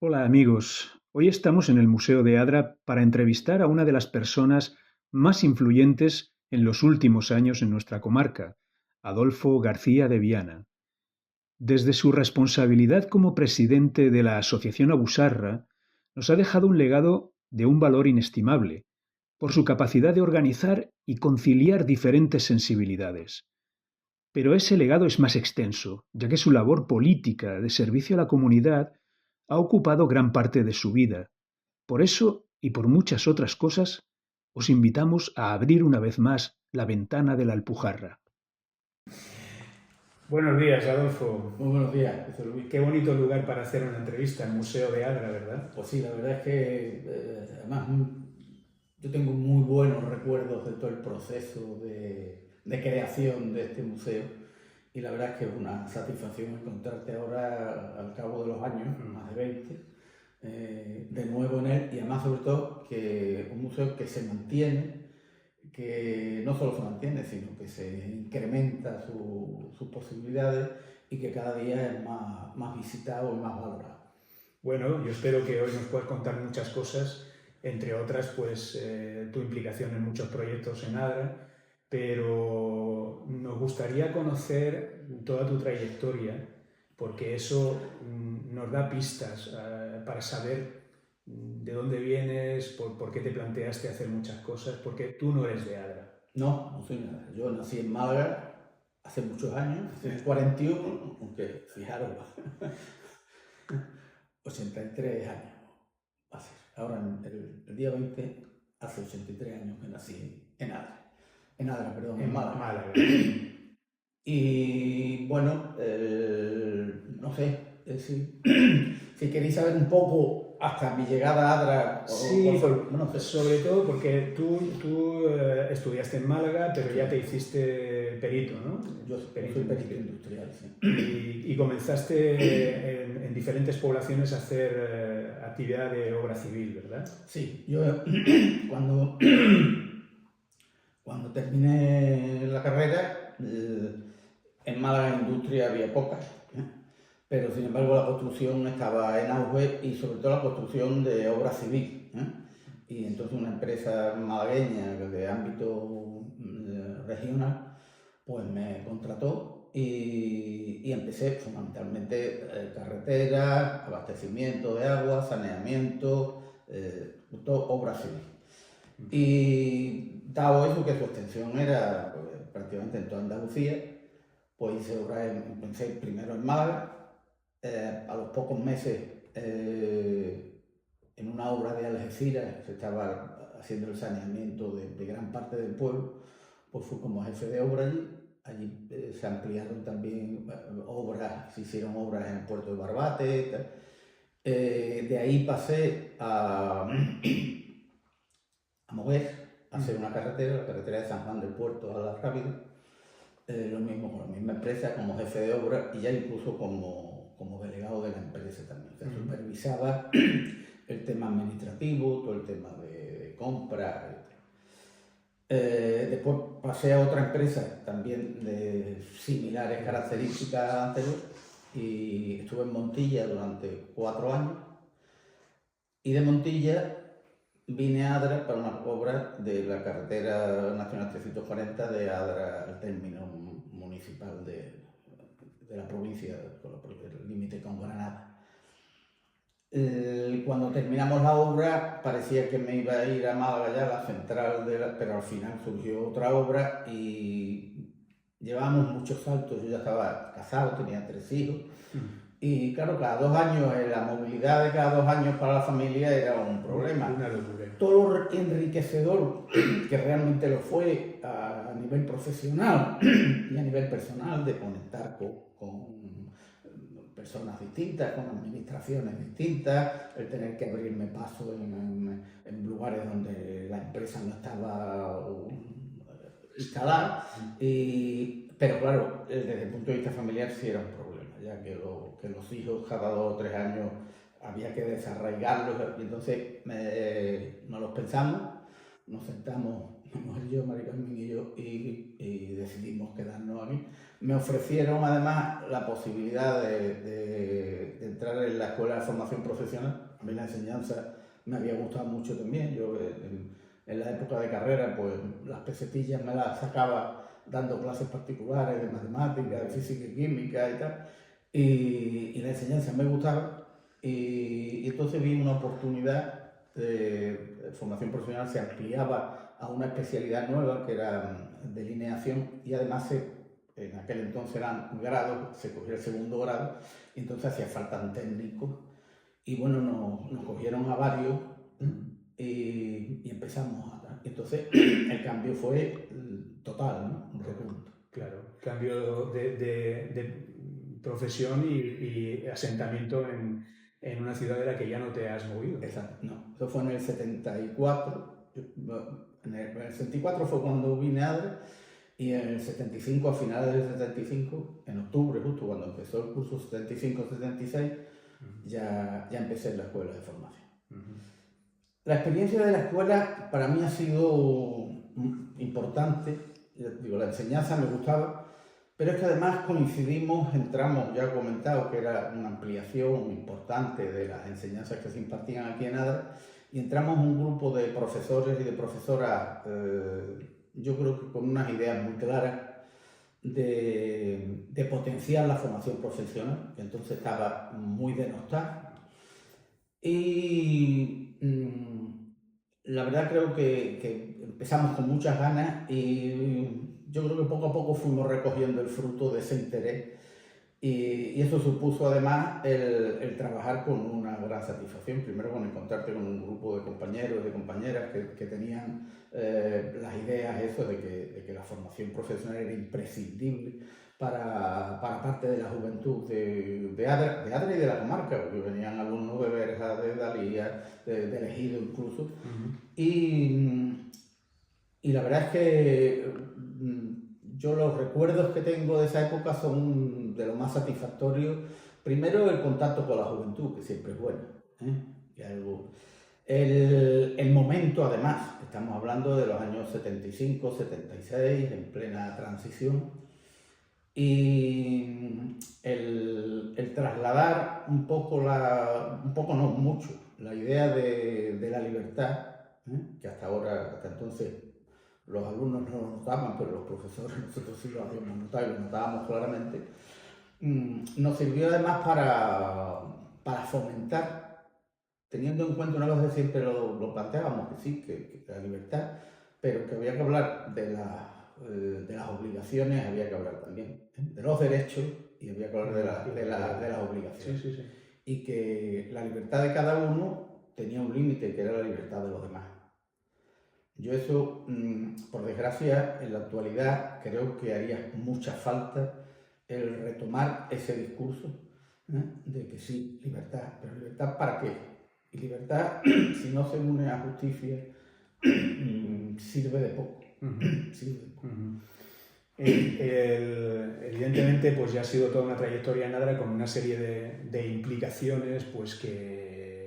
Hola amigos, hoy estamos en el Museo de Adra para entrevistar a una de las personas más influyentes en los últimos años en nuestra comarca, Adolfo García de Viana. Desde su responsabilidad como presidente de la Asociación Abusarra, nos ha dejado un legado de un valor inestimable, por su capacidad de organizar y conciliar diferentes sensibilidades. Pero ese legado es más extenso, ya que su labor política de servicio a la comunidad ha ocupado gran parte de su vida. Por eso, y por muchas otras cosas, os invitamos a abrir una vez más la ventana de la Alpujarra. Buenos días, Adolfo. Muy buenos días, José Luis. Qué bonito lugar para hacer una entrevista, el Museo de Adra, ¿verdad? Pues sí, la verdad es que además yo tengo muy buenos recuerdos de todo el proceso de creación de este museo y la verdad es que es una satisfacción encontrarte ahora al cabo de los años, más de 20, de nuevo en él y además sobre todo que un museo que se mantiene, que no solo se mantiene, sino que se incrementa sus posibilidades y que cada día es más visitado y más valorado. Bueno, yo espero que hoy nos puedas contar muchas cosas, entre otras, pues tu implicación en muchos proyectos en ADRA, pero nos gustaría conocer toda tu trayectoria, porque eso nos da pistas para saber de dónde vienes, por qué te planteaste hacer muchas cosas, porque tú no eres de ADRA. No, no soy nada. Yo nací en Málaga hace muchos años, hace 41, aunque fijaros, 83 años hace. Ahora, el día 20, hace 83 años que nací en Adra. En Adra, perdón, en Málaga. Málaga. Y bueno, no sé, si, si queréis saber un poco hasta mi llegada a Adra, Sí, bueno, sobre todo porque tú estudiaste en Málaga, pero ya te hiciste perito, ¿no? yo soy perito industrial, sí. Y comenzaste en diferentes poblaciones a hacer actividad de obra civil, ¿verdad? Sí, yo cuando, cuando terminé la carrera, en Málaga industria había pocas, pero sin embargo la construcción estaba en auge y sobre todo la construcción de obra civil. Y entonces una empresa malagueña de ámbito regional pues me contrató y empecé fundamentalmente carreteras, abastecimiento de agua, saneamiento, todo obra civil. Y dado eso que su extensión era pues, prácticamente en toda Andalucía, pues hice obras, empecé primero en Málaga, a los pocos meses en una obra de Algeciras se estaba haciendo el saneamiento de gran parte del pueblo, pues fui como jefe de obra allí. Allí se ampliaron también obras, se hicieron obras en el puerto de Barbate. De ahí pasé a Moguer, a hacer una carretera, la carretera de San Juan del Puerto a La Rábida. Lo mismo con la misma empresa, como jefe de obra y ya incluso como delegado de la empresa también. O sea, supervisaba el tema administrativo, todo el tema de compra. Después pasé a otra empresa también de similares características anteriores y estuve en Montilla durante 4 años. Y de Montilla vine a Adra para una obra de la carretera nacional 340 de Adra al término municipal de la provincia, el límite con Granada. Cuando terminamos la obra parecía que me iba a ir a Málaga ya, la central, pero al final surgió otra obra y llevamos muchos saltos. Yo ya estaba casado, tenía 3 hijos. Y claro, cada 2 años, la movilidad de cada 2 años para la familia era un problema. Una locura. Todo lo enriquecedor que realmente lo fue a nivel profesional y a nivel personal, de conectar con personas distintas, con administraciones distintas, el tener que abrirme paso en lugares donde la empresa no estaba instalada. Pero claro, desde el punto de vista familiar sí era un problema, ya que los hijos cada 2 o 3 años había que desarraigarlos, y entonces nos los pensamos, nos sentamos mi mujer y yo, Mari Carmen y yo, y decidimos quedarnos aquí. Me ofrecieron además la posibilidad de entrar en la escuela de formación profesional. A mí la enseñanza me había gustado mucho también. Yo en la época de carrera, pues las pesetillas me las sacaba dando clases particulares de matemáticas, de física y química y tal. Y la enseñanza me gustaba. Y entonces vi una oportunidad de formación profesional, se ampliaba a una especialidad nueva que era delineación, y además en aquel entonces eran grados, se cogía el segundo grado, y entonces hacía falta un técnico, y bueno, nos cogieron a varios y empezamos a... Entonces el cambio fue total, ¿no? Rotundo. Claro, cambio de profesión y asentamiento en una ciudad de la que ya no te has movido. Exacto, no, eso fue en el 74. En el 74 fue cuando vine a Adra, y en el 75, a finales del 75, en octubre, justo cuando empezó el curso 75-76, ya empecé en la escuela de formación. La experiencia de la escuela para mí ha sido importante. Digo, la enseñanza me gustaba, pero es que además coincidimos, entramos, ya he comentado que era una ampliación importante de las enseñanzas que se impartían aquí en Adra, y entramos un grupo de profesores y de profesoras, yo creo que con unas ideas muy claras de potenciar la formación profesional, que entonces estaba muy denostada. Y la verdad creo que empezamos con muchas ganas, y yo creo que poco a poco fuimos recogiendo el fruto de ese interés, y eso supuso además el trabajar con una gran satisfacción, primero con encontrarte con un grupo de compañeros y de compañeras que tenían las ideas eso de que la formación profesional era imprescindible para parte de la juventud de Adra y de la comarca, porque venían alumnos de Berja, de Dalía, de Ejido incluso. Y la verdad es que yo los recuerdos que tengo de esa época son de lo más satisfactorios. Primero, el contacto con la juventud, que siempre es bueno, y algo. El momento, además, estamos hablando de los años 75, 76, en plena transición, y el trasladar un poco no mucho, la idea de la libertad, que hasta entonces los alumnos no lo notaban, pero los profesores nosotros sí lo habíamos notado y lo notábamos claramente, nos sirvió además para fomentar, teniendo en cuenta una cosa que siempre lo planteábamos, que sí, que la libertad, pero que había que hablar de las obligaciones, había que hablar también de los derechos, y había que hablar de las obligaciones. Sí, sí, sí. Y que la libertad de cada uno tenía un límite, que era la libertad de los demás. Yo eso, por desgracia, en la actualidad creo que haría mucha falta el retomar ese discurso de que sí, libertad, pero libertad ¿para qué? Y libertad, si no se une a justicia, sirve de poco. Sirve de poco. Evidentemente, pues ya ha sido toda una trayectoria en Adra con una serie de implicaciones, pues que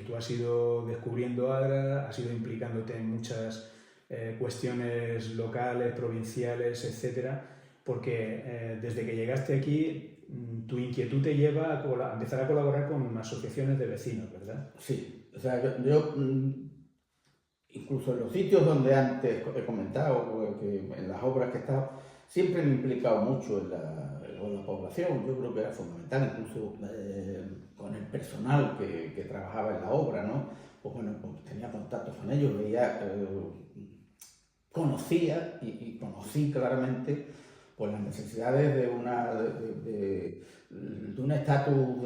tú has ido descubriendo Adra, has ido implicándote en muchas cuestiones locales, provinciales, etcétera, porque desde que llegaste aquí, tu inquietud te lleva a empezar a colaborar con asociaciones de vecinos, ¿verdad? Sí, o sea, yo incluso en los sitios donde antes he comentado, que en las obras que he estado, siempre me he implicado mucho con la población. Yo creo que era fundamental, incluso con el personal que trabajaba en la obra, ¿no? Pues bueno, pues tenía contactos con ellos, veía, conocía y conocí claramente pues las necesidades de un estatus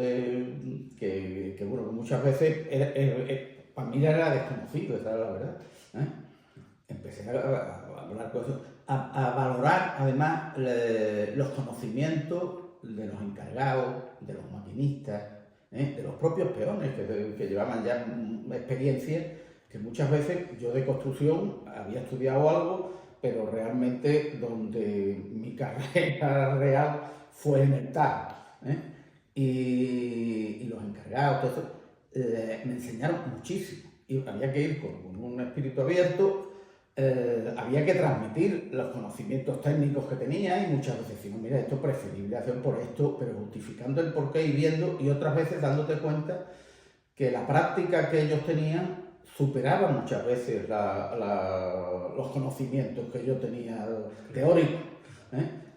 que bueno, muchas veces para mí era desconocido, esa era la verdad. Empecé a hablar con eso, a valorar además los conocimientos de los encargados, de los maquinistas, de los propios peones que llevaban ya experiencia, que muchas veces yo de construcción había estudiado algo, pero realmente donde mi carrera real fue en el TAR. Y los encargados, todo eso, me enseñaron muchísimo. Y había que ir con un espíritu abierto, había que transmitir los conocimientos técnicos que tenía y muchas veces decimos, mira, esto es preferible hacer por esto, pero justificando el porqué y viendo, y otras veces dándote cuenta que la práctica que ellos tenían superaba muchas veces los conocimientos que yo tenía teóricos.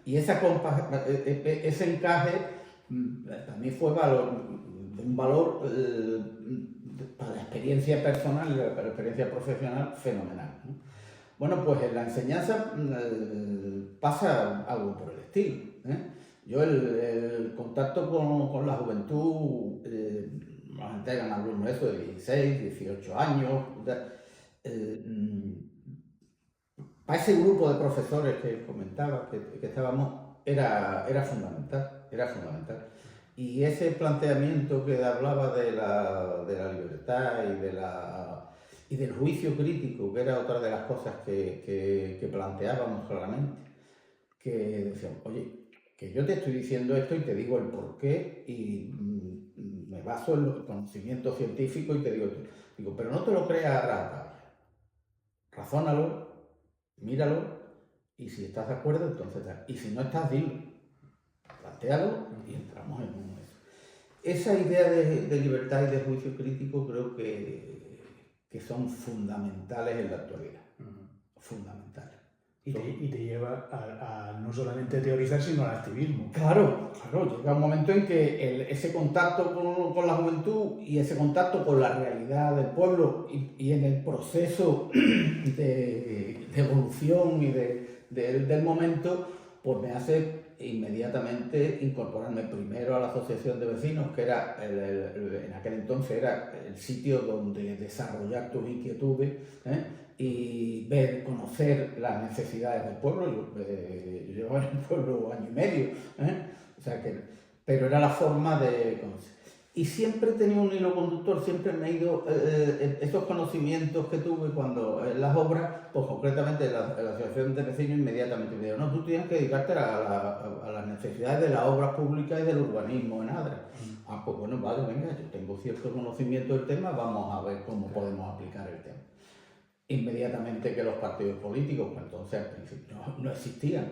Y ese encaje también fue un valor para la experiencia personal y para la experiencia profesional fenomenal. Bueno, pues en la enseñanza pasa algo por el estilo. Yo el contacto con la juventud, la gente gana alumnos eso de 16, 18 años, para ese grupo de profesores que comentaba, que estábamos, era fundamental, era fundamental. Y ese planteamiento que hablaba de la libertad y del juicio crítico, que era otra de las cosas que planteábamos claramente, que decíamos, oye, que yo te estoy diciendo esto y te digo el porqué y me baso en los conocimientos científicos y te digo, pero no te lo creas a ratas, razónalo, míralo y si estás de acuerdo, entonces, y si no estás, dilo, plantéalo y entramos en eso. Esa idea de libertad y de juicio crítico creo que son fundamentales en la actualidad, fundamentales. Y te lleva a no solamente teorizar, sino al activismo. Claro, llega un momento en que ese contacto con la juventud y ese contacto con la realidad del pueblo y en el proceso de evolución y del momento, pues me hace inmediatamente incorporarme primero a la asociación de vecinos, que era en aquel entonces era el sitio donde desarrollar tus inquietudes, y conocer las necesidades del pueblo. Yo llevaba en el pueblo año y medio, o sea pero era la forma de conocer. Y siempre he tenido un hilo conductor, siempre me he ido, estos conocimientos que tuve cuando en las obras, pues concretamente en la asociación de vecinos inmediatamente me dijeron, no, tú tienes que dedicarte a las necesidades de las obras públicas y del urbanismo en Adra. Pues bueno, vale, venga, yo tengo cierto conocimiento del tema, vamos a ver cómo podemos aplicar el tema. Inmediatamente que los partidos políticos, pues entonces al principio no existían,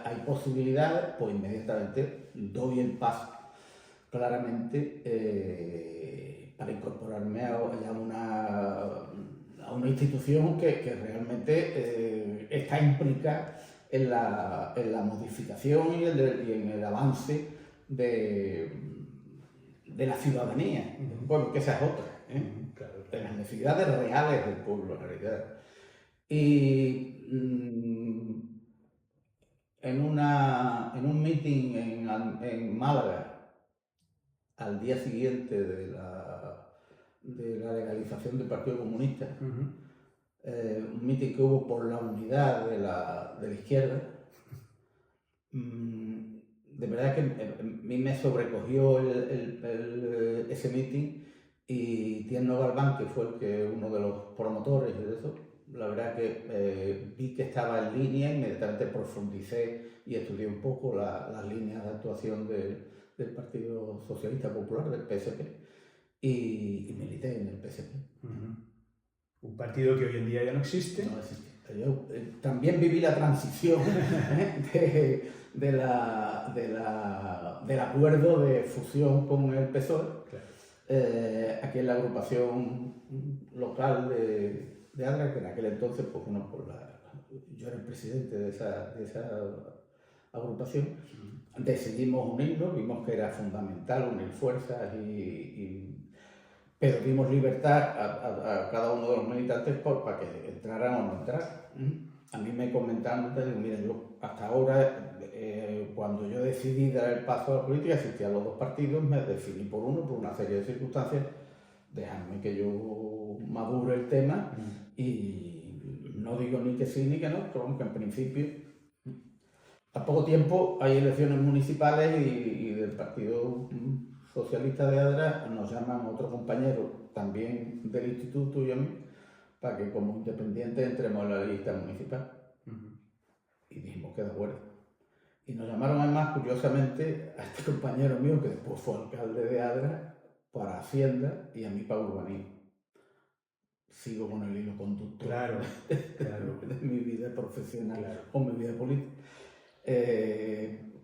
hay posibilidades, pues inmediatamente doy el paso claramente para incorporarme a una institución que realmente está implicada en la modificación y en el avance de la ciudadanía, bueno, que esa es otra, de las necesidades reales del pueblo, en realidad. Y en un meeting en Málaga, al día siguiente de la legalización del Partido Comunista, un mitin que hubo por la unidad de la izquierda, de verdad que a mí me sobrecogió ese mitin, y Tierno Galván, que fue uno de los promotores de eso, la verdad que vi que estaba en línea, inmediatamente profundicé y estudié un poco las líneas de actuación del Partido Socialista Popular, del PSP, y milité en el PSP. Un partido que hoy en día ya no existe. No existe. Yo también viví la transición del acuerdo de fusión con el PSOE. Claro. Aquí en la agrupación local de Adra, que en aquel entonces, pues, bueno, yo era el presidente de esa agrupación. Decidimos unirnos, vimos que era fundamental unir fuerzas, pero dimos libertad a cada uno de los militantes para que entraran o no entraran. A mí me comentaron, miren, yo hasta ahora, cuando yo decidí dar el paso a la política, existían los dos partidos, me definí por uno, por una serie de circunstancias, dejadme que yo madure el tema, y no digo ni que sí ni que no, pero aunque en principio, a poco tiempo hay elecciones municipales y del Partido Socialista de Adra nos llaman otro compañero también del instituto y a mí, para que como independientes entremos en la lista municipal. Y dijimos que de acuerdo. Y nos llamaron además, curiosamente, a este compañero mío, que después fue alcalde de Adra, para Hacienda, y a mí para urbanismo. sigo con el hilo conductor Claro, claro. de mi vida profesional Claro. o mi vida política.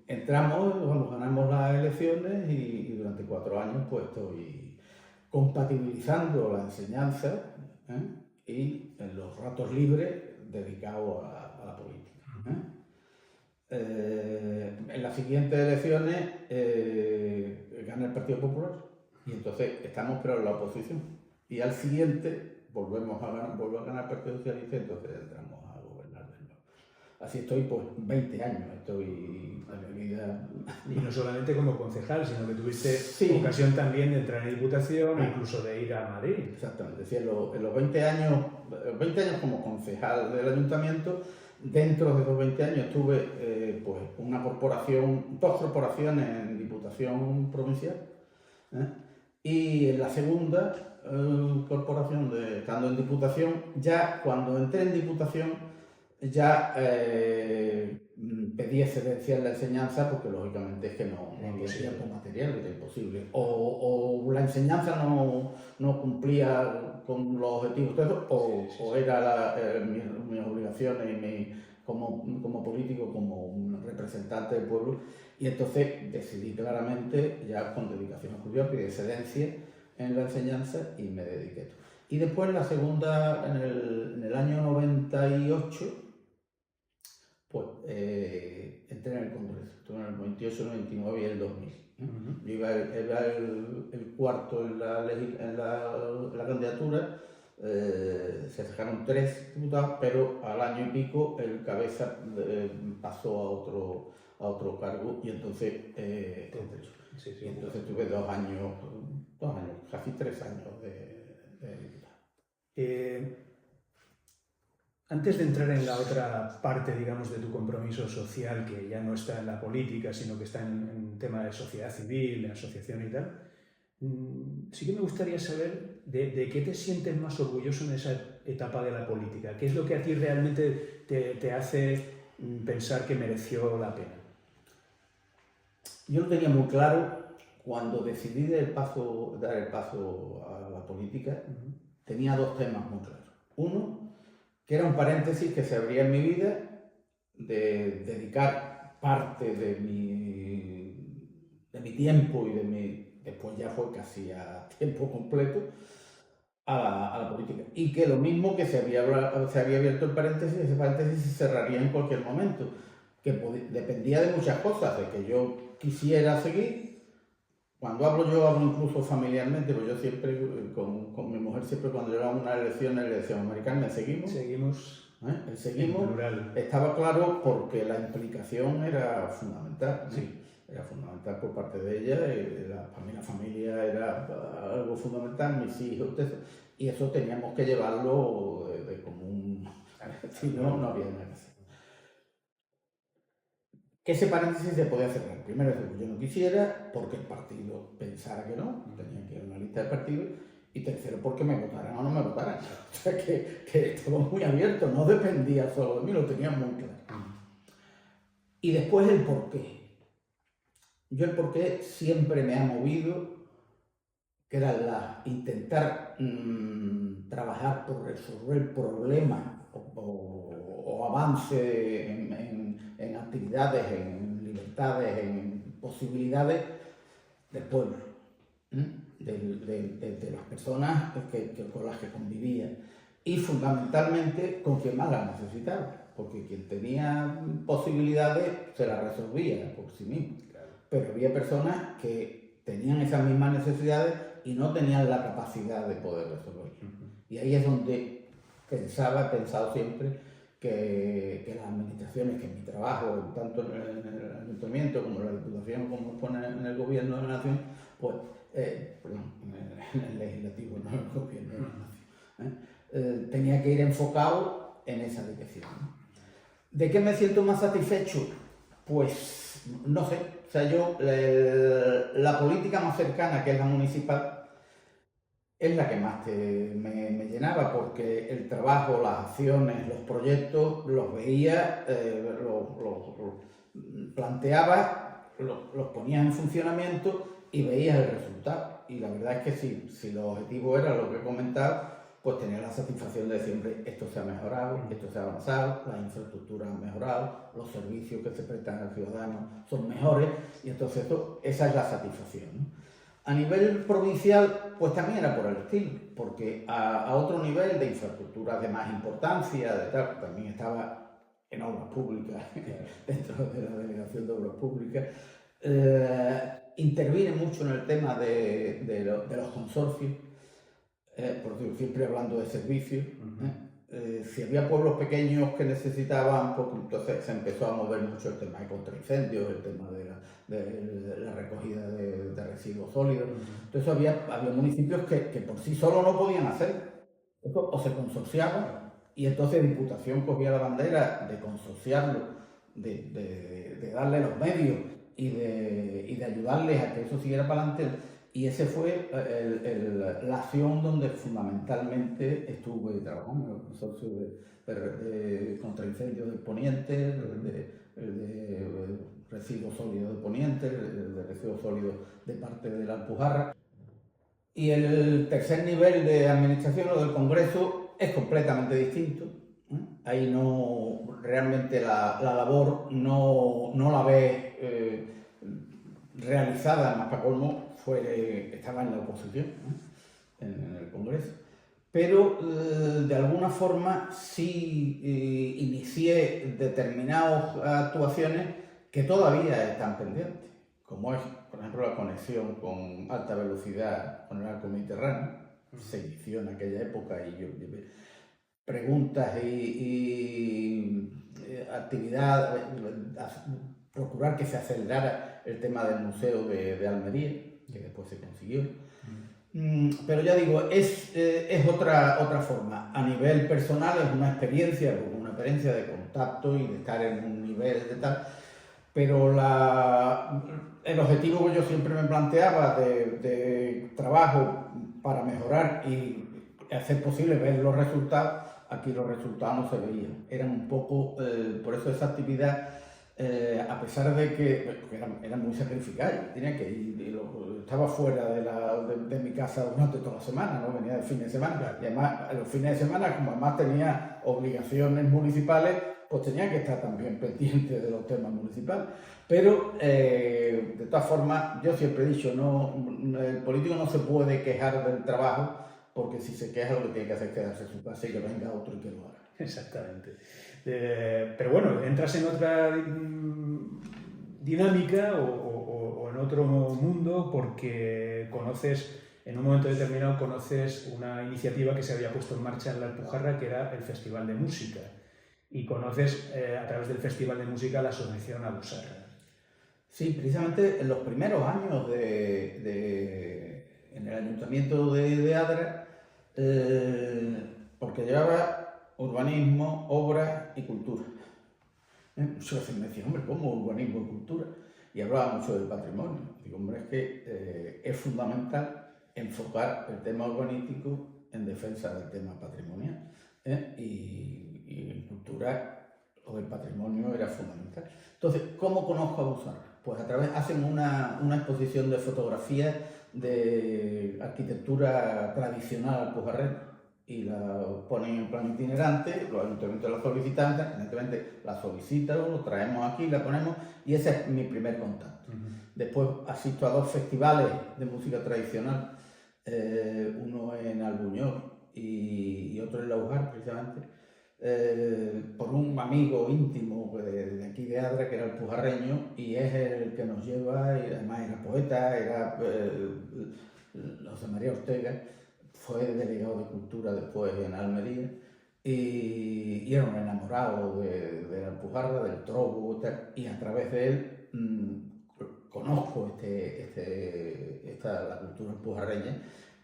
Entramos, vamos, ganamos las elecciones y durante 4 años pues estoy compatibilizando la enseñanza y en los ratos libres dedicados a la política. En las siguientes elecciones gana el Partido Popular y entonces estamos pero en la oposición. Y al siguiente vuelve a ganar el Partido Socialista y entonces entramos a gobernar de nuevo. Así estoy pues 20 años, estoy en mi vida. Y no solamente como concejal, sino que tuviste Sí. ocasión también de entrar en Diputación, incluso de ir a Madrid. Exactamente, es decir, en los 20 años como concejal del ayuntamiento, dentro de esos 20 años tuve pues una corporación, 2 corporaciones en Diputación Provincial, y en la segunda corporación, estando en Diputación, ya cuando entré en Diputación, ya pedí excedencia en la enseñanza porque lógicamente es que no había tiempo material, era imposible. O la enseñanza no cumplía con los objetivos de eso, o era mis obligaciones como político, como un representante del pueblo. Y entonces decidí claramente, ya con dedicación exclusiva, pedir excedencia en la enseñanza y me dediqué a esto. Y después la segunda, en el año 98, pues entré en el Congreso, estuve en el 98, 99 y el 2000. Yo era el cuarto en la candidatura, se sacaron 3 diputados, pero al año y pico el cabeza pasó a otro cargo y entonces, y entonces tuve 2 años, casi 3 años de diputado. Antes de entrar en la otra parte, digamos, de tu compromiso social, que ya no está en la política, sino que está en tema de sociedad civil, en asociación y tal, sí que me gustaría saber de qué te sientes más orgulloso en esa etapa de la política. ¿Qué es lo que a ti realmente te hace pensar que mereció la pena? Yo lo tenía muy claro cuando decidí dar el paso a la política. Tenía 2 temas muy claros. Uno, que era un paréntesis que se abría en mi vida, de dedicar parte de mi tiempo y después ya fue casi a tiempo completo, a la política. Y que lo mismo que se había abierto el paréntesis, ese paréntesis se cerraría en cualquier momento, que dependía de muchas cosas, de que yo quisiera seguir. Cuando hablo incluso familiarmente, pues yo siempre, con mi mujer, siempre cuando llegamos a una elección le decíamos, Maricarmen, ¿seguimos? Seguimos. El seguimos estaba claro porque la implicación era fundamental. Sí. Era fundamental por parte de ella, la familia era algo fundamental, mis hijos, y eso teníamos que llevarlo de común, si no, no había nada que hacer. Que ese paréntesis se podía cerrar. Primero, yo no quisiera, porque el partido pensara que no, tenía que ir a una lista de partidos. Y tercero, porque me votaran o no me votaran. O sea, que estaba muy abierto, no dependía solo de mí, lo tenía muy claro. Y después el porqué. Yo el porqué siempre me ha movido, que era intentar trabajar por resolver problemas o avance en actividades, en libertades, en posibilidades del pueblo, de las personas con las que convivía y fundamentalmente con quien más las necesitaba, porque quien tenía posibilidades se las resolvía por sí mismo, pero había personas que tenían esas mismas necesidades y no tenían la capacidad de poder resolverlo. Y ahí es donde he pensado siempre que las administraciones, que en mi trabajo, tanto en el ayuntamiento como en la diputación, como en el gobierno de la nación, pues, en el legislativo, no en el gobierno de la nación, tenía que ir enfocado en esa dirección. ¿De qué me siento más satisfecho? Pues, no sé, o sea, yo, la política más cercana, que es la municipal, es la que más me llenaba, porque el trabajo, las acciones, los proyectos, los veía, los planteaba, los ponía en funcionamiento y veía el resultado. Y la verdad es que si los objetivos eran lo que he comentado, pues tenía la satisfacción de siempre esto se ha mejorado, esto se ha avanzado, las infraestructuras han mejorado, los servicios que se prestan al ciudadano son mejores, y entonces esa es la satisfacción, ¿no? A nivel provincial, pues también era por el estilo, porque a otro nivel de infraestructuras de más importancia, de tal, también estaba en obras públicas, dentro de la Delegación de Obras Públicas, interviene mucho en el tema de los consorcios, porque siempre hablando de servicios. Si había pueblos pequeños que necesitaban, pues entonces se empezó a mover mucho el tema de contraincendios, el tema de la recogida de residuos sólidos. Entonces había municipios que por sí solos no podían hacer, o se consorciaban, y entonces Diputación cogía la bandera de consorciarlo, de darle los medios y de ayudarles a que eso siguiera para adelante. Y ese fue la acción donde fundamentalmente estuve trabajando, el consorcio de contraincendios del Poniente, de residuos sólidos de Poniente, de residuos sólidos de parte de la Alpujarra. Y el tercer nivel de administración, lo del Congreso, es completamente distinto. Ahí no, realmente la labor no la ve realizada, más para colmo, estaba en la oposición, en el Congreso, pero de alguna forma sí inicié determinadas actuaciones que todavía están pendientes, como es, por ejemplo, la conexión con alta velocidad con el arco mediterráneo. Se inició en aquella época y yo llevé preguntas y actividad, procurar que se acelerara el tema del Museo de Almería, que después se consiguió. Pero ya digo, es otra forma. A nivel personal es una experiencia de contacto y de estar en un nivel de tal, pero el objetivo que yo siempre me planteaba de trabajo para mejorar y hacer posible ver los resultados, aquí los resultados no se veían. Eran un poco, por eso esa actividad, a pesar de que era muy sacrificada, tenía que ir, estaba fuera de mi casa durante toda la semana, no venía de fin de semana, y además los fines de semana, como además tenía obligaciones municipales, pues tenía que estar también pendiente de los temas municipales. Pero, de todas formas, yo siempre he dicho, el político no se puede quejar del trabajo, porque si se queja lo que tiene que hacer es quedarse en su casa y que venga otro y que lo haga. Exactamente. Pero bueno, entras en otra dinámica o en otro mundo porque en un momento determinado conoces una iniciativa que se había puesto en marcha en la Alpujarra, que era el Festival de Música, y conoces a través del Festival de Música la Asociación Abusarra. Sí, precisamente en los primeros años en el Ayuntamiento de Adra, porque llevaba urbanismo, obras y cultura. Muchas veces me decían, hombre, ¿cómo urbanismo y cultura? Y hablaba mucho del patrimonio. Digo, hombre, es que es fundamental enfocar el tema urbanístico en defensa del tema patrimonial. Y en cultura, lo del patrimonio era fundamental. Entonces, ¿cómo conozco a Abusarra? Pues hacen una exposición de fotografías de arquitectura tradicional alpujarrera y la ponen en plan itinerante, los ayuntamientos la solicitan, evidentemente la solicitan, lo traemos aquí, la ponemos, y ese es mi primer contacto. Después asisto a 2 festivales de música tradicional, uno en Albuñol y otro en Laujar, precisamente, por un amigo íntimo de aquí de Adra, que era el pujarreño, y es el que nos lleva, y además era poeta, era José María Ortega, fue delegado de Cultura después en Almería, y era un enamorado de la Alpujarra, del trobo, y a través de él conozco la cultura alpujarreña.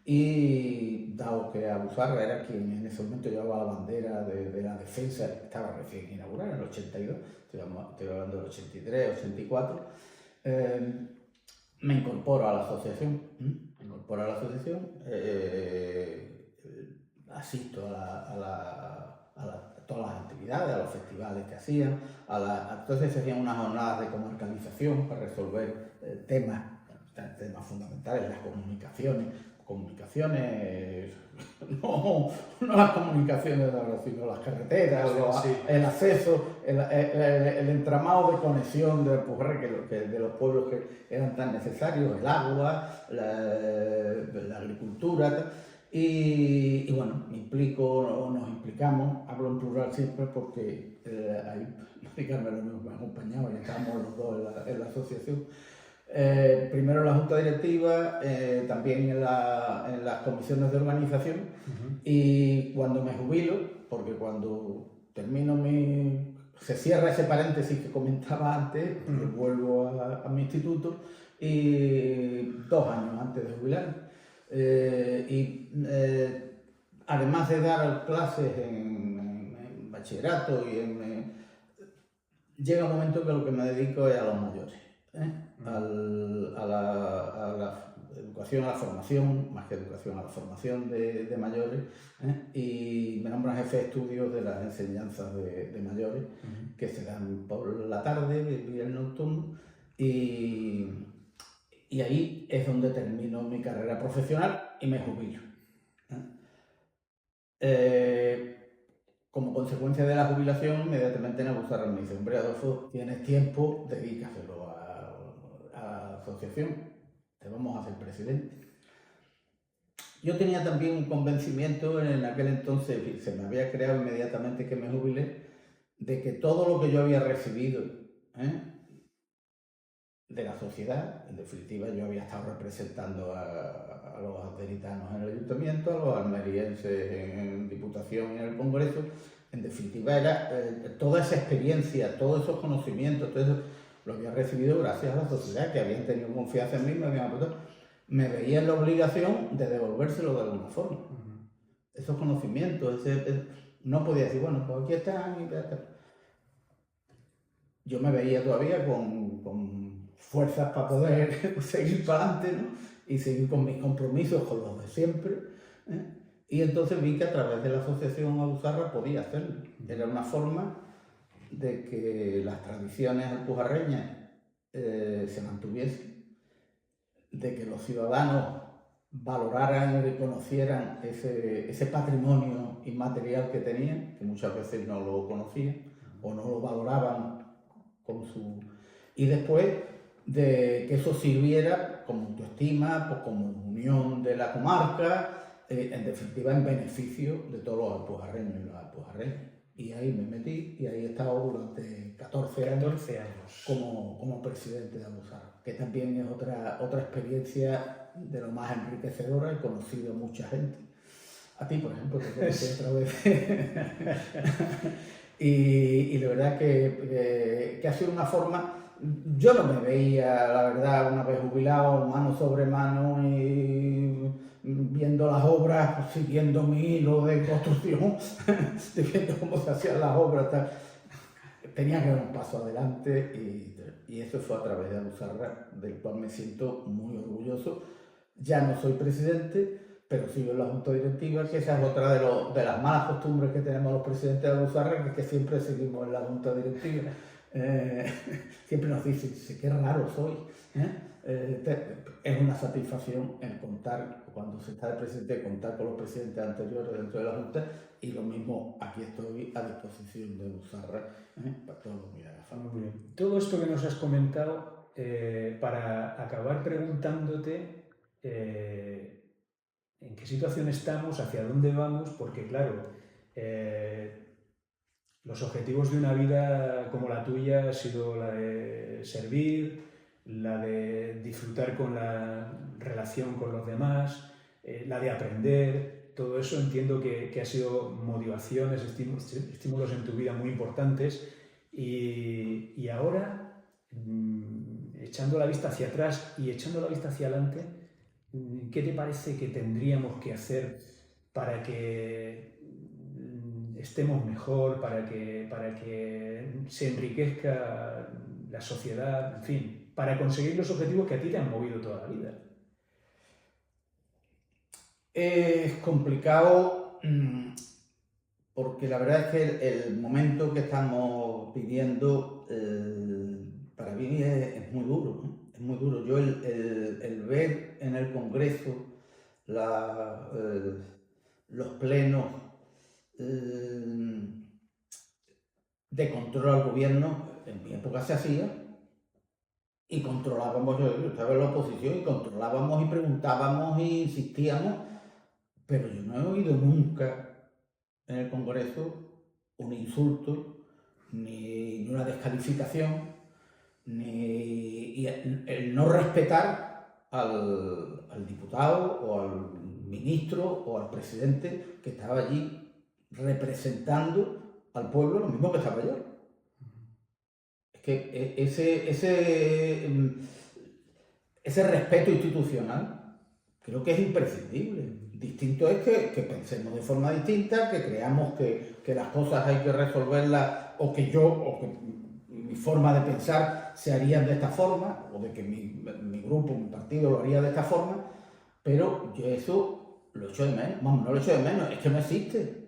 Y dado que Abusarra era quien en ese momento llevaba la bandera de la defensa, estaba recién inaugurada en el 82, estoy hablando del 83, 84, me incorporo a la asociación, asisto a todas las actividades, a los festivales que hacían, entonces se hacían unas jornadas de comarcalización para resolver temas fundamentales, las comunicaciones, comunicaciones, no, no las comunicaciones de ahora, sino las carreteras, Sí. el acceso, el entramado de conexión de Alpujarra, de los pueblos que eran tan necesarios, el agua, la agricultura. Y bueno, me implico, o nos implicamos, hablo en plural siempre porque ahí Mari Carmen me ha acompañado y estamos los dos en la asociación. Primero en la junta directiva, también en las comisiones de organización. Y cuando me jubilo, porque cuando termino se cierra ese paréntesis que comentaba antes, vuelvo a mi instituto, y 2 años antes de jubilarme. Además de dar clases en bachillerato llega un momento que lo que me dedico es a los mayores, a la educación, a la formación, más que educación, a la formación de mayores, y me nombran jefe de estudios de las enseñanzas de mayores, que se dan por la tarde, el nocturno, y ahí es donde termino mi carrera profesional y me jubilo. Como consecuencia de la jubilación, inmediatamente en Alpujarra me dice: hombre, Adolfo, tienes tiempo, dedícaselo a la asociación, te vamos a hacer presidente. Yo tenía también un convencimiento en aquel entonces, se me había creado inmediatamente que me jubilé, de que todo lo que yo había recibido de la sociedad, en definitiva yo había estado representando a los aderitanos en el ayuntamiento, a los almerienses en Diputación y en el Congreso. En definitiva era toda esa experiencia, todos esos conocimientos, todo eso lo había recibido gracias a la sociedad, que habían tenido confianza en mí, me habían aportado. Me veía en la obligación de devolvérselo de alguna forma. Esos conocimientos, no podía decir, bueno, pues aquí están y tal. Yo me veía todavía con fuerzas para poder seguir para adelante, ¿no? Y seguir con mis compromisos, con los de siempre. Y entonces vi que a través de la asociación Alpujarra podía hacerlo. Era una forma de que las tradiciones alpujarreñas se mantuviesen, de que los ciudadanos valoraran y reconocieran ese patrimonio inmaterial que tenían, que muchas veces no lo conocían o no lo valoraban y después de que eso sirviera como autoestima, pues como unión de la comarca, en definitiva en beneficio de todos los alpujarreños y las alpujarreñas. Y ahí me metí y ahí he estado durante 14 años como presidente de Alpujarra, que también es otra experiencia de lo más enriquecedora. He conocido a mucha gente. A ti, por ejemplo, te conocí otra vez. Y la verdad que ha sido una forma. Yo no me veía, la verdad, una vez jubilado, mano sobre mano y viendo las obras, siguiendo mi hilo de construcción, viendo cómo se hacían las obras. Tenía que dar un paso adelante y eso fue a través de Alpujarra, del cual me siento muy orgulloso. Ya no soy presidente, pero sigo en la junta directiva, que esa es otra de las malas costumbres que tenemos los presidentes de Alpujarra, que siempre seguimos en la junta directiva. Siempre nos dicen, qué raro soy. Es una satisfacción el contar, cuando se está de presidente, contar con los presidentes anteriores dentro de la junta, y lo mismo, aquí estoy a disposición de Alpujarra para todo lo que haga falta. Muy bien. Todo esto que nos has comentado, para acabar preguntándote en qué situación estamos, hacia dónde vamos, porque claro, los objetivos de una vida como la tuya ha sido la de servir, la de disfrutar con la relación con los demás, la de aprender. Todo eso entiendo que ha sido motivaciones, estímulos en tu vida muy importantes. Y ahora, echando la vista hacia atrás y echando la vista hacia adelante, ¿qué te parece que tendríamos que hacer para que estemos mejor, para que se enriquezca la sociedad, en fin, para conseguir los objetivos que a ti te han movido toda la vida? Es complicado porque la verdad es que el momento que estamos viviendo para mí es muy duro, ¿no? Es muy duro. Yo el ver en el Congreso los plenos de control al gobierno, en mi época se hacía, y controlábamos, yo estaba en la oposición, y controlábamos y preguntábamos y insistíamos, pero yo no he oído nunca en el Congreso un insulto, ni una descalificación, ni el no respetar al diputado o al ministro o al presidente que estaba allí representando al pueblo, lo mismo que estaba yo. Es que ese respeto institucional creo que es imprescindible. Distinto es que pensemos de forma distinta, que creamos que las cosas hay que resolverlas, o que mi forma de pensar se harían de esta forma, o de que mi grupo, mi partido lo haría de esta forma, pero yo eso lo echo de menos. Vamos, no lo echo de menos, es que no existe.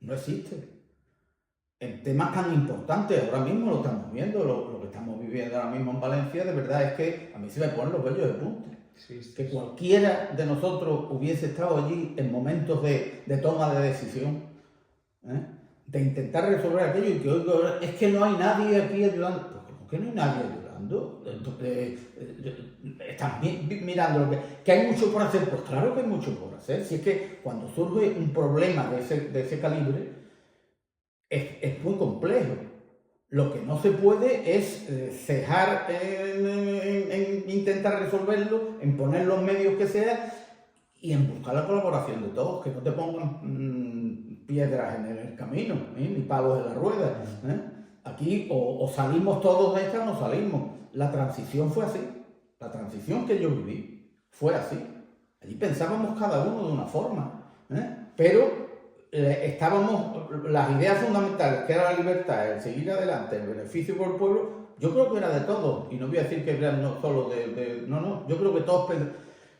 No existe. En temas tan importantes, ahora mismo lo estamos viendo, lo que estamos viviendo ahora mismo en Valencia, de verdad es que a mí se me ponen los vellos de punta. Que cualquiera de nosotros hubiese estado allí en momentos de toma de decisión, de intentar resolver aquello, y que hoy es que no hay nadie aquí ayudando. Pues, ¿por qué no hay nadie ayudando? Están mirando que hay mucho por hacer. Pues claro que hay mucho por hacer. Si es que cuando surge un problema de ese calibre, es muy complejo. Lo que no se puede es cejar en intentar resolverlo, en poner los medios que sea y en buscar la colaboración de todos, que no te pongan piedras en el camino, ni palos en la rueda. Aquí o salimos todos de esta o no salimos. La transición fue así. La transición que yo viví fue así. Allí pensábamos cada uno de una forma, pero estábamos, las ideas fundamentales, que era la libertad, el seguir adelante, el beneficio por el pueblo, yo creo que era de todos, y no voy a decir que eran no solo no, yo creo que todos,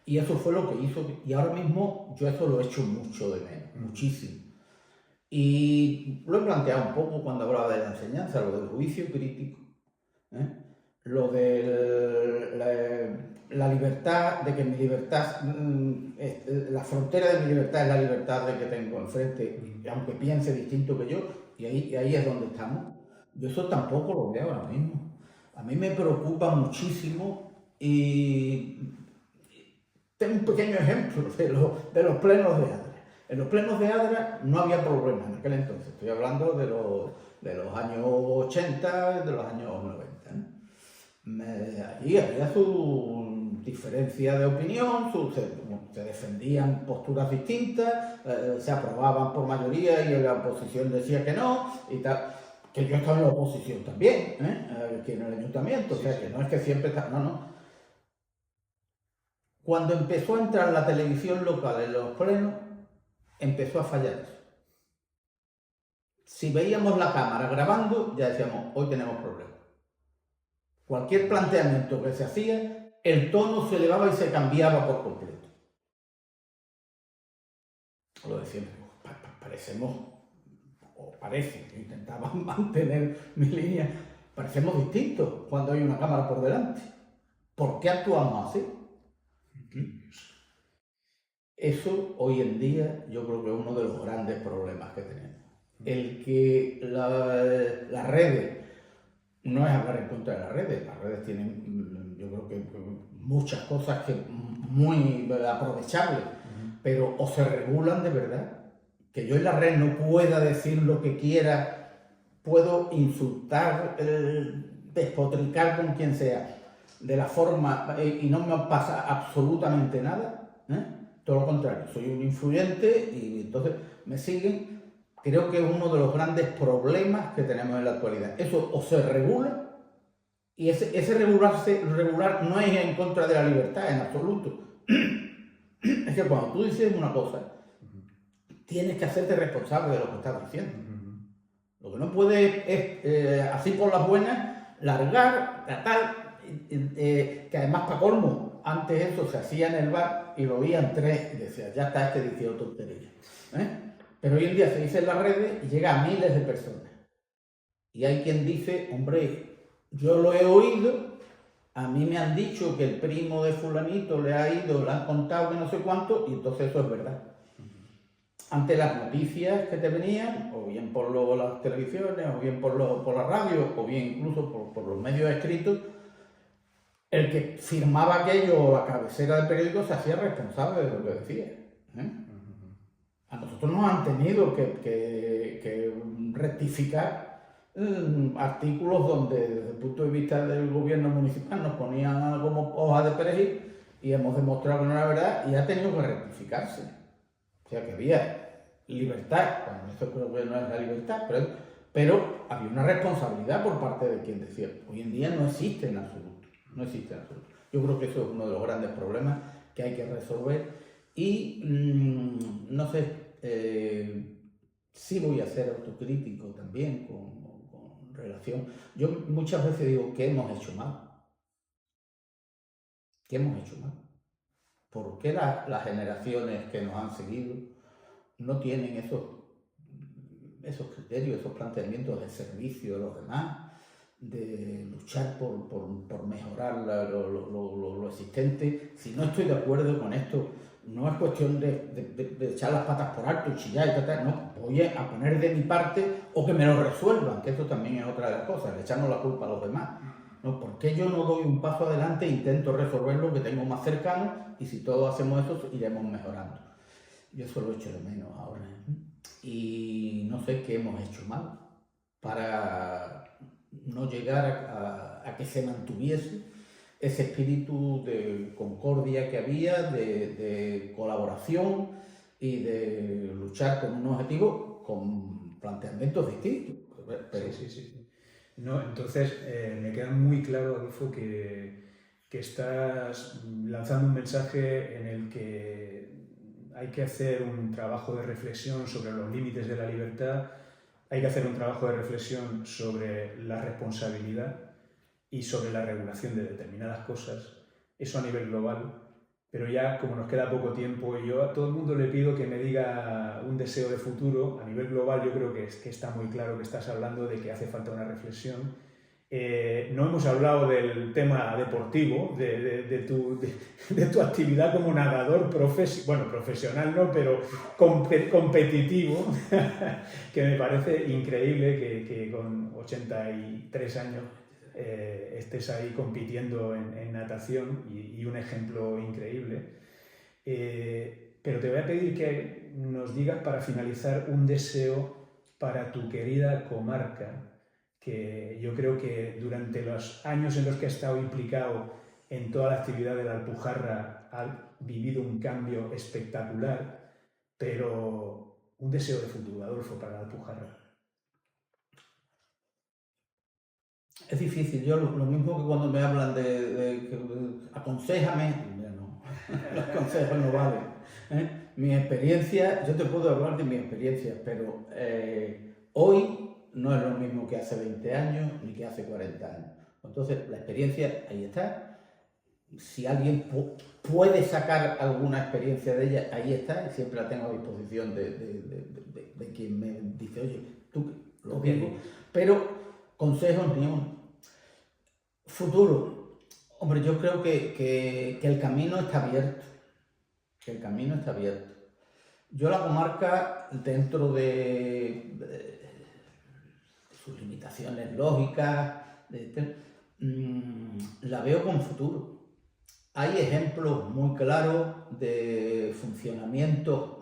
y eso fue lo que hizo, y ahora mismo yo eso lo echo mucho de menos, muchísimo. Y lo he planteado un poco cuando hablaba de la enseñanza, lo del juicio crítico, lo de la libertad, de que mi libertad, la frontera de mi libertad es la libertad de que tengo enfrente, aunque piense distinto que yo, y ahí es donde estamos. Yo eso tampoco lo veo ahora mismo. A mí me preocupa muchísimo, y tengo un pequeño ejemplo de los plenos de Adra. En los plenos de Adra no había problema en aquel entonces, estoy hablando de los años 80, de los años 90. Allí había su diferencia de opinión, se defendían posturas distintas, se aprobaban por mayoría y la oposición decía que no, y tal. Que yo estaba en la oposición también, aquí en el ayuntamiento, o sea que no es que siempre está, no. Cuando empezó a entrar la televisión local en los plenos, empezó a fallar eso. Si veíamos la cámara grabando, ya decíamos, hoy tenemos problemas. Cualquier planteamiento que se hacía, el tono se elevaba y se cambiaba por completo. Lo decíamos, parecemos, o parece, que intentaban mantener mi línea, parecemos distintos cuando hay una cámara por delante. ¿Por qué actuamos así? Eso hoy en día yo creo que es uno de los grandes problemas que tenemos. El que las redes, no es hablar en contra de las redes tienen, yo creo que muchas cosas que muy aprovechables, pero o se regulan de verdad, que yo en la red no pueda decir lo que quiera, puedo insultar, despotricar con quien sea, de la forma, y no me pasa absolutamente nada, todo lo contrario, soy un influyente y entonces me siguen. Creo que es uno de los grandes problemas que tenemos en la actualidad. Eso o se regula, y ese regular no es en contra de la libertad en absoluto. Es que cuando tú dices una cosa, tienes que hacerte responsable de lo que estás diciendo. Lo que no puedes es, así por las buenas, largar, tratar, que además para colmo, antes eso se hacía en el bar y lo oían tres y decían, ya está diciendo tonterías. Pero hoy en día se dice en las redes y llega a miles de personas. Y hay quien dice, hombre, yo lo he oído a mí me han dicho que el primo de fulanito le ha ido, le han contado que no sé cuánto, y entonces eso es verdad. Ante las noticias que te venían, o bien por las televisiones, o bien por la radio, o bien incluso por los medios escritos, el que firmaba aquello o la cabecera del periódico se hacía responsable de lo que decía. A nosotros nos han tenido que rectificar artículos donde desde el punto de vista del gobierno municipal nos ponían como hoja de perejil y hemos demostrado que no era verdad y ha tenido que rectificarse. O sea que había libertad, bueno, esto creo que no es la libertad, pero había una responsabilidad por parte de quien decía. Hoy en día no existe en absoluto, no existe en absoluto. Yo creo que eso es uno de los grandes problemas que hay que resolver y no sé, sí voy a ser autocrítico también con relación. Yo muchas veces digo, ¿qué hemos hecho mal? ¿Qué hemos hecho mal? ¿Por qué las generaciones que nos han seguido no tienen esos criterios, esos planteamientos de servicio a los demás, de luchar por mejorar lo existente? Si no estoy de acuerdo con esto, no es cuestión de echar las patas por alto, chillar y tal, no, voy a poner de mi parte o que me lo resuelvan, que eso también es otra de las cosas, le echamos la culpa a los demás. ¿No? ¿Por qué yo no doy un paso adelante e intento resolver lo que tengo más cercano? Y si todos hacemos eso, iremos mejorando. Yo eso lo echo de menos ahora. Y no sé qué hemos hecho mal para no llegar a que se mantuviese ese espíritu de concordia que había, de colaboración y de luchar con un objetivo con planteamientos distintos. Pero... Sí. No, entonces, me queda muy claro, Adolfo, que estás lanzando un mensaje en el que hay que hacer un trabajo de reflexión sobre los límites de la libertad, hay que hacer un trabajo de reflexión sobre la responsabilidad y sobre la regulación de determinadas cosas, eso a nivel global, pero ya como nos queda poco tiempo y yo a todo el mundo le pido que me diga un deseo de futuro, a nivel global yo creo que está muy claro que estás hablando de que hace falta una reflexión. No hemos hablado del tema deportivo, de tu actividad como nadador profesional, no, pero competitivo, que me parece increíble que con 83 años estés ahí compitiendo en natación y un ejemplo increíble. Pero te voy a pedir que nos digas para finalizar un deseo para tu querida comarca, que yo creo que durante los años en los que ha estado implicado en toda la actividad de la Alpujarra ha vivido un cambio espectacular, pero un deseo de futuro, Adolfo, para la Alpujarra. Es difícil, yo lo mismo que cuando me hablan de aconséjame, no, los consejos no valen. Mi experiencia, yo te puedo hablar de mi experiencia, pero hoy no es lo mismo que hace 20 años ni que hace 40 años. Entonces, la experiencia ahí está. Si alguien puede sacar alguna experiencia de ella, ahí está, y siempre la tengo a disposición de quien me dice, oye, tú lo mismo, pero consejos ni uno. Futuro. Hombre, yo creo que el camino está abierto. Que el camino está abierto. Yo la comarca, dentro de sus limitaciones lógicas, la veo con futuro. Hay ejemplos muy claros de funcionamiento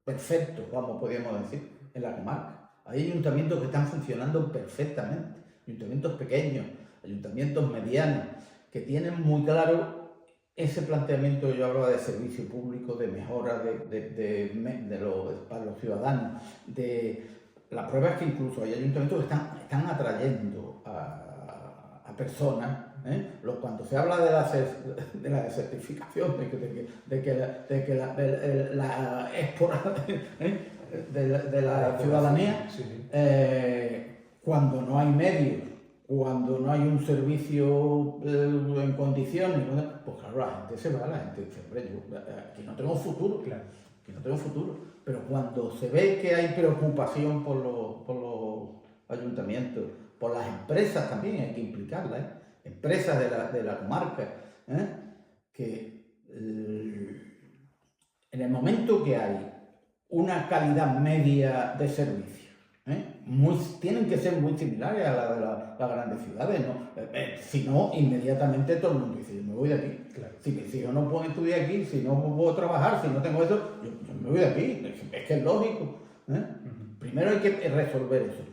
perfecto, como podríamos decir, en la comarca. Hay ayuntamientos que están funcionando perfectamente, ayuntamientos pequeños, ayuntamientos medianos, que tienen muy claro ese planteamiento. Yo hablaba de servicio público, de mejora para los ciudadanos. La prueba es que incluso hay ayuntamientos que están atrayendo a personas. Cuando se habla de la desertificación, de la ciudadanía, cuando no hay medios, cuando no hay un servicio en condiciones, pues claro, la gente se va, la gente dice, hombre, yo aquí no tengo futuro, claro, aquí no tengo futuro. Pero cuando se ve que hay preocupación por los ayuntamientos, por las empresas también, hay que implicarlas, empresas de la comarca, que en el momento que hay una calidad media de servicios, tienen que ser muy similares a la de las grandes ciudades, ¿no? Si no, inmediatamente todo el mundo dice, yo me voy de aquí. Claro. Si mis hijos no pueden estudiar aquí, si no puedo trabajar, si no tengo eso, yo me voy de aquí. Es que es lógico. Primero hay que resolver eso.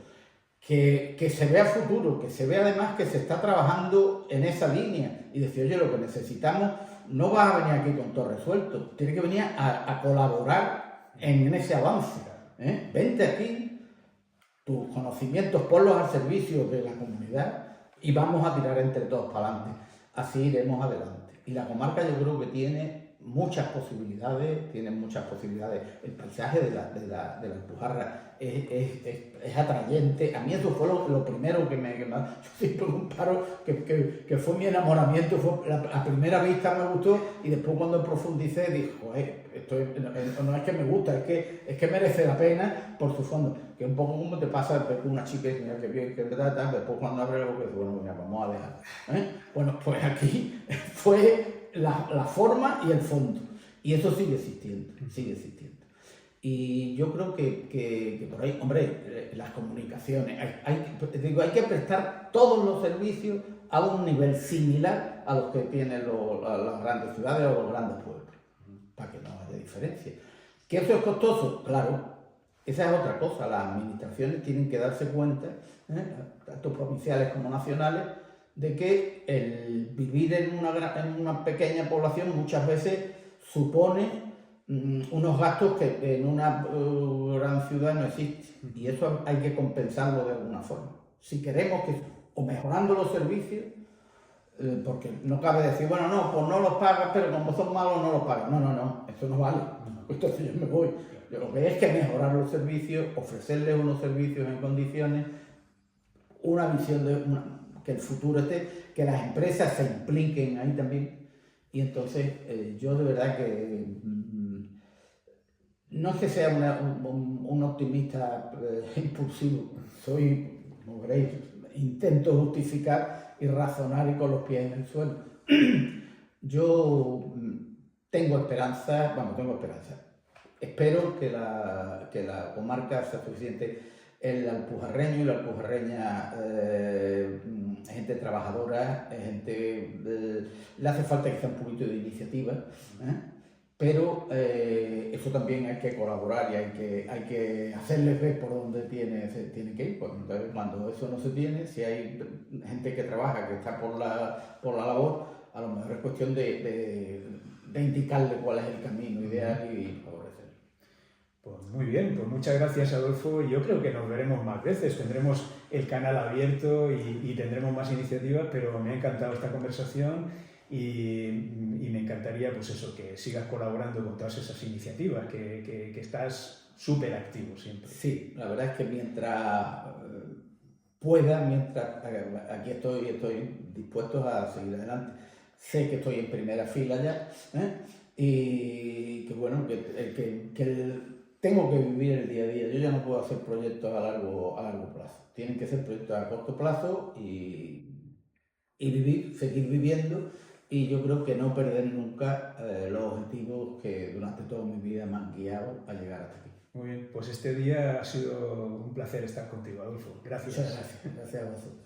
Que se vea futuro, que se vea además que se está trabajando en esa línea y decir, oye, lo que necesitamos, no vas a venir aquí con todo resuelto, tienes que venir a colaborar en ese avance. Vente aquí, tus conocimientos, ponlos al servicio de la comunidad y vamos a tirar entre todos para adelante. Así iremos adelante. Y la comarca yo creo que tiene muchas posibilidades, El paisaje de la Alpujarra es atrayente. A mí eso fue lo primero que me... Yo siempre comparo que fue mi enamoramiento, fue a primera vista me gustó y después cuando profundicé dijo, no es que me gusta, es que merece la pena por su fondo. Que un poco como te pasa después con una chica que bien, que después cuando abre la boca dice, bueno, mira, vamos a dejar. Bueno, pues aquí fue la forma y el fondo. Y eso sigue existiendo, sigue existiendo. Y yo creo que por ahí, hombre, las comunicaciones, hay que prestar todos los servicios a un nivel similar a los que tienen las grandes ciudades o los grandes pueblos, para que no haya diferencia. ¿Que eso es costoso? Claro. Esa es otra cosa, las administraciones tienen que darse cuenta, tanto provinciales como nacionales, de que el vivir en una pequeña población muchas veces supone unos gastos que en una gran ciudad no existen. Y eso hay que compensarlo de alguna forma. Si queremos o mejorando los servicios, porque no cabe decir, bueno, no, pues no los pagas, pero como son malos no los pagas. No, eso no vale. Entonces yo me voy. Lo que hay es que mejorar los servicios, ofrecerles unos servicios en condiciones, una visión que el futuro esté, que las empresas se impliquen ahí también. Y entonces yo de verdad que no es que sea un optimista impulsivo, como veréis, intento justificar y razonar y con los pies en el suelo. Yo tengo esperanza. Espero que la comarca sea suficiente. El alpujarreño y la alpujarreña es gente trabajadora, le hace falta quizá un poquito de iniciativa, pero eso también hay que colaborar y hay que hacerles ver por dónde se tiene que ir. Cuando eso no se tiene, si hay gente que trabaja, que está por la labor, a lo mejor es cuestión de indicarle cuál es el camino ideal y favorecerlo. Pues muy bien, pues muchas gracias, Adolfo. Yo creo que nos veremos más veces, tendremos el canal abierto y tendremos más iniciativas, pero me ha encantado esta conversación y me encantaría pues eso, que sigas colaborando con todas esas iniciativas, que estás súper activo siempre. Sí, la verdad es que mientras pueda, aquí estoy dispuesto a seguir adelante. Sé que estoy en primera fila ya, y que bueno, tengo que vivir el día a día. Yo ya no puedo hacer proyectos a largo plazo. Tienen que ser proyectos a corto plazo y seguir viviendo. Y yo creo que no perder nunca los objetivos que durante toda mi vida me han guiado a llegar hasta aquí. Muy bien, pues este día ha sido un placer estar contigo, Adolfo. Gracias. Muchas gracias. Gracias a vosotros.